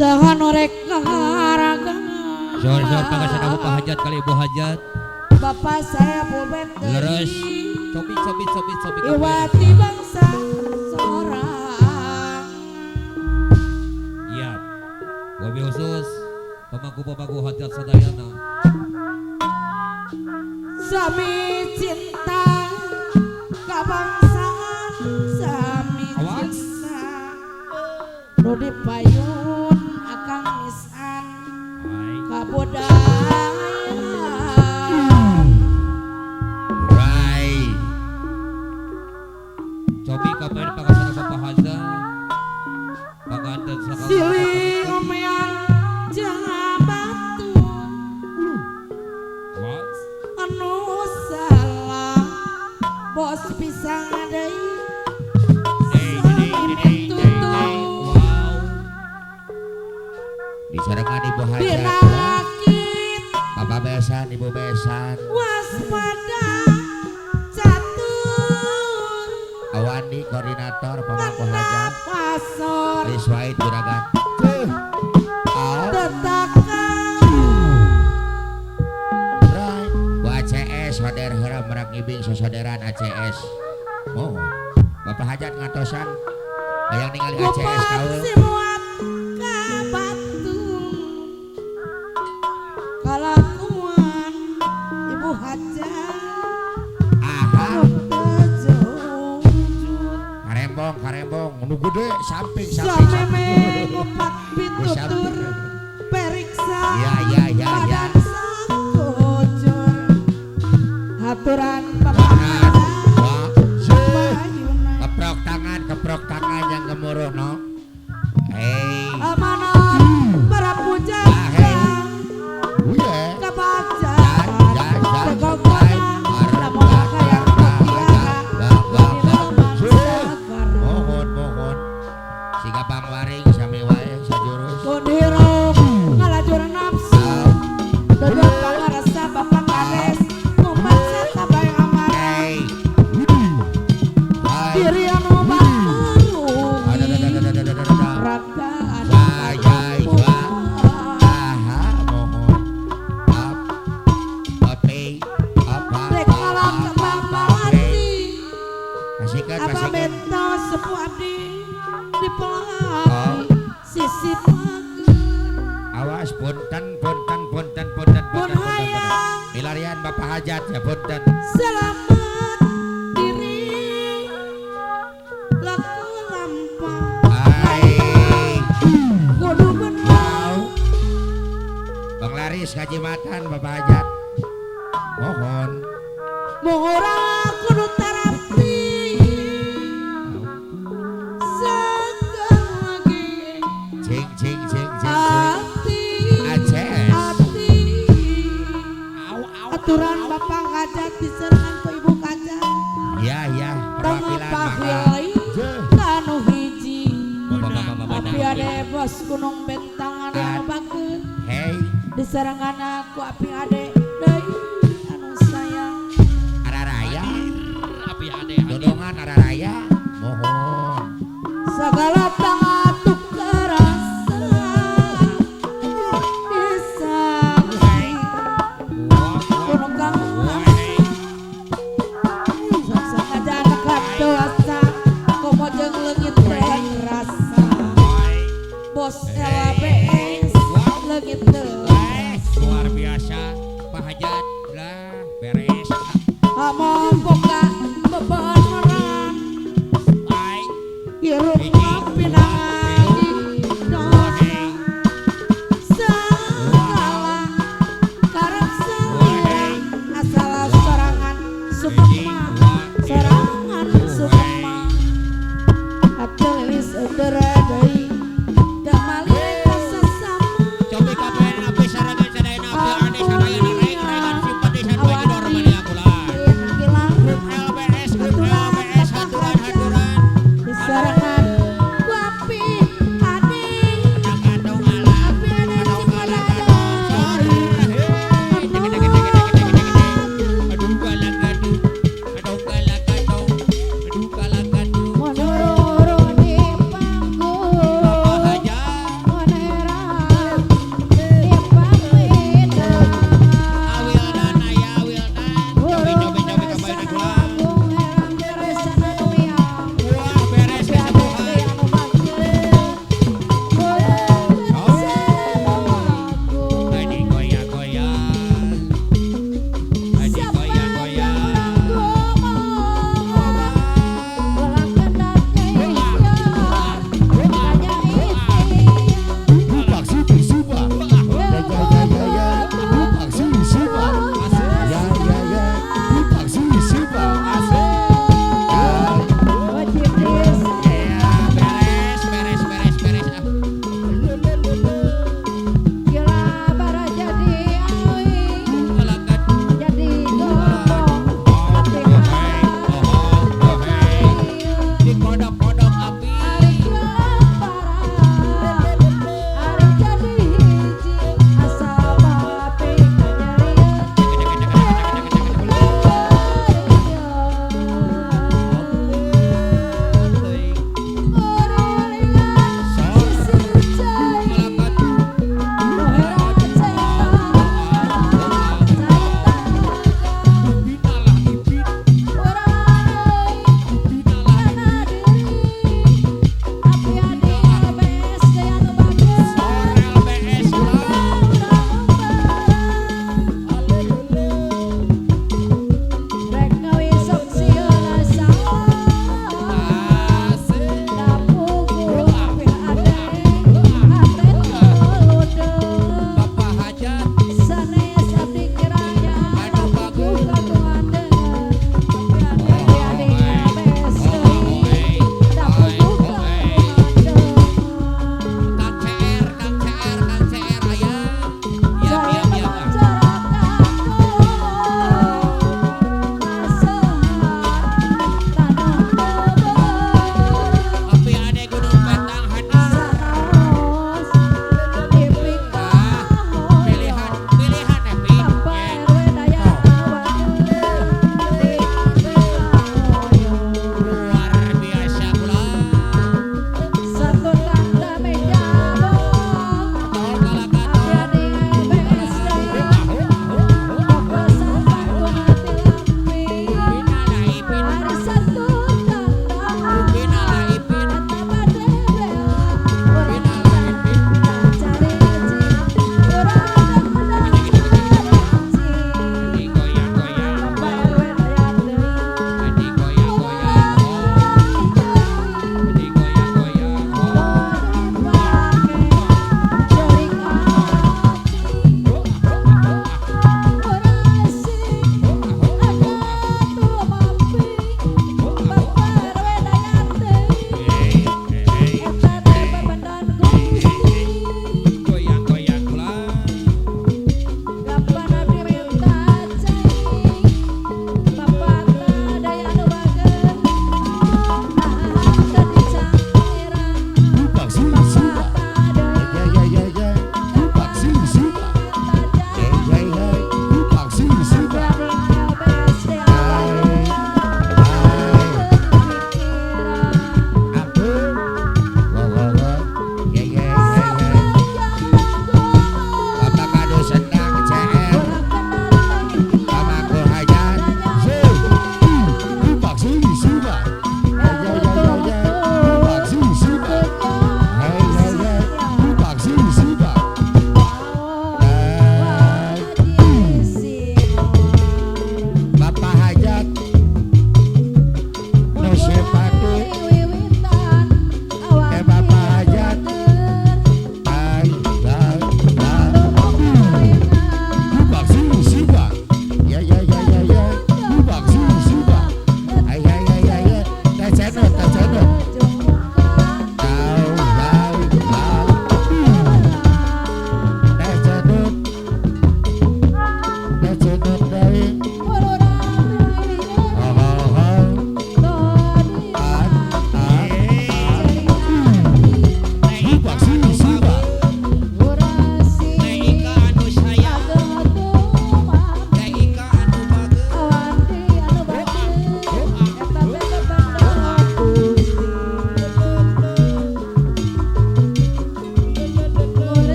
saha norek ngaraga Sor-sor pangasan Abu Hajat kali Ibu Hajat Bapak saya Boben leres cobi Iwati bangsa seorang iya wabil khusus pemangku Hajat sadayana sami cinta kabangsaan sami cinta nu dipayun akang nisan kabudayaan right cobi kapan pangasan Bapak Hajat panganten sakala silih lumayan jabatu what anu salah bos pisang deui wow disarengan Ibu Hajat dina lakit Bapak besan Ibu besan waspada catur Awandi koordinator pemangku Hajat pasor Riswait Juragan tetakang right Bu ACS wader heura merak ngibing sasaderan ACS oh Bapak Hajat ngatosan hayang ningali ACS kaul si muat ka batu kalakuan Ibu Hajat aha tejujur karembong nu gede samping sameme ngopak pitutur periksa iya badan sakujur haturan Bapak keprok tangan yang gemuruh no hey amanat para pujangga kebaca kegogolan lamun kaya mohon siga pangwaring sami wae sajurus mun hiruk ngalajur nafsu dodot pangarasa Bapak Kades kumpasa kabayang amar hey diri anu raga rek malam kembang melati apa bento sepuadi di pelati sisi awas punten pun hayang milarian Bapak Hajat ya punten selamat diri laku lampah kudu bener Bang Laris kajimatan Bapak Hajat mohon murah kudu terapi segala lagi cing hati ACS aturan Bapak Kajat diserangan ke Ibu Kajat iya dengan perwakilan Pak maka Hilai kanu hiji tapi ada bos gunung bentangan anu bageut hey diserangan aku api ade deui anu sayang Araraya api ade dodongan Araraya mohon segala tangatuk kerasa bisa gunung kangen sengaja dekat dosa komo jeung leungit teh rasa bos LBS leungit teh luar biasa Pak Hajat lah beres among boga bebeneran hirup ngopi nangaji dosa segala karep seueur asal sorangan sukma sorangan sukma atuh lilis eudeura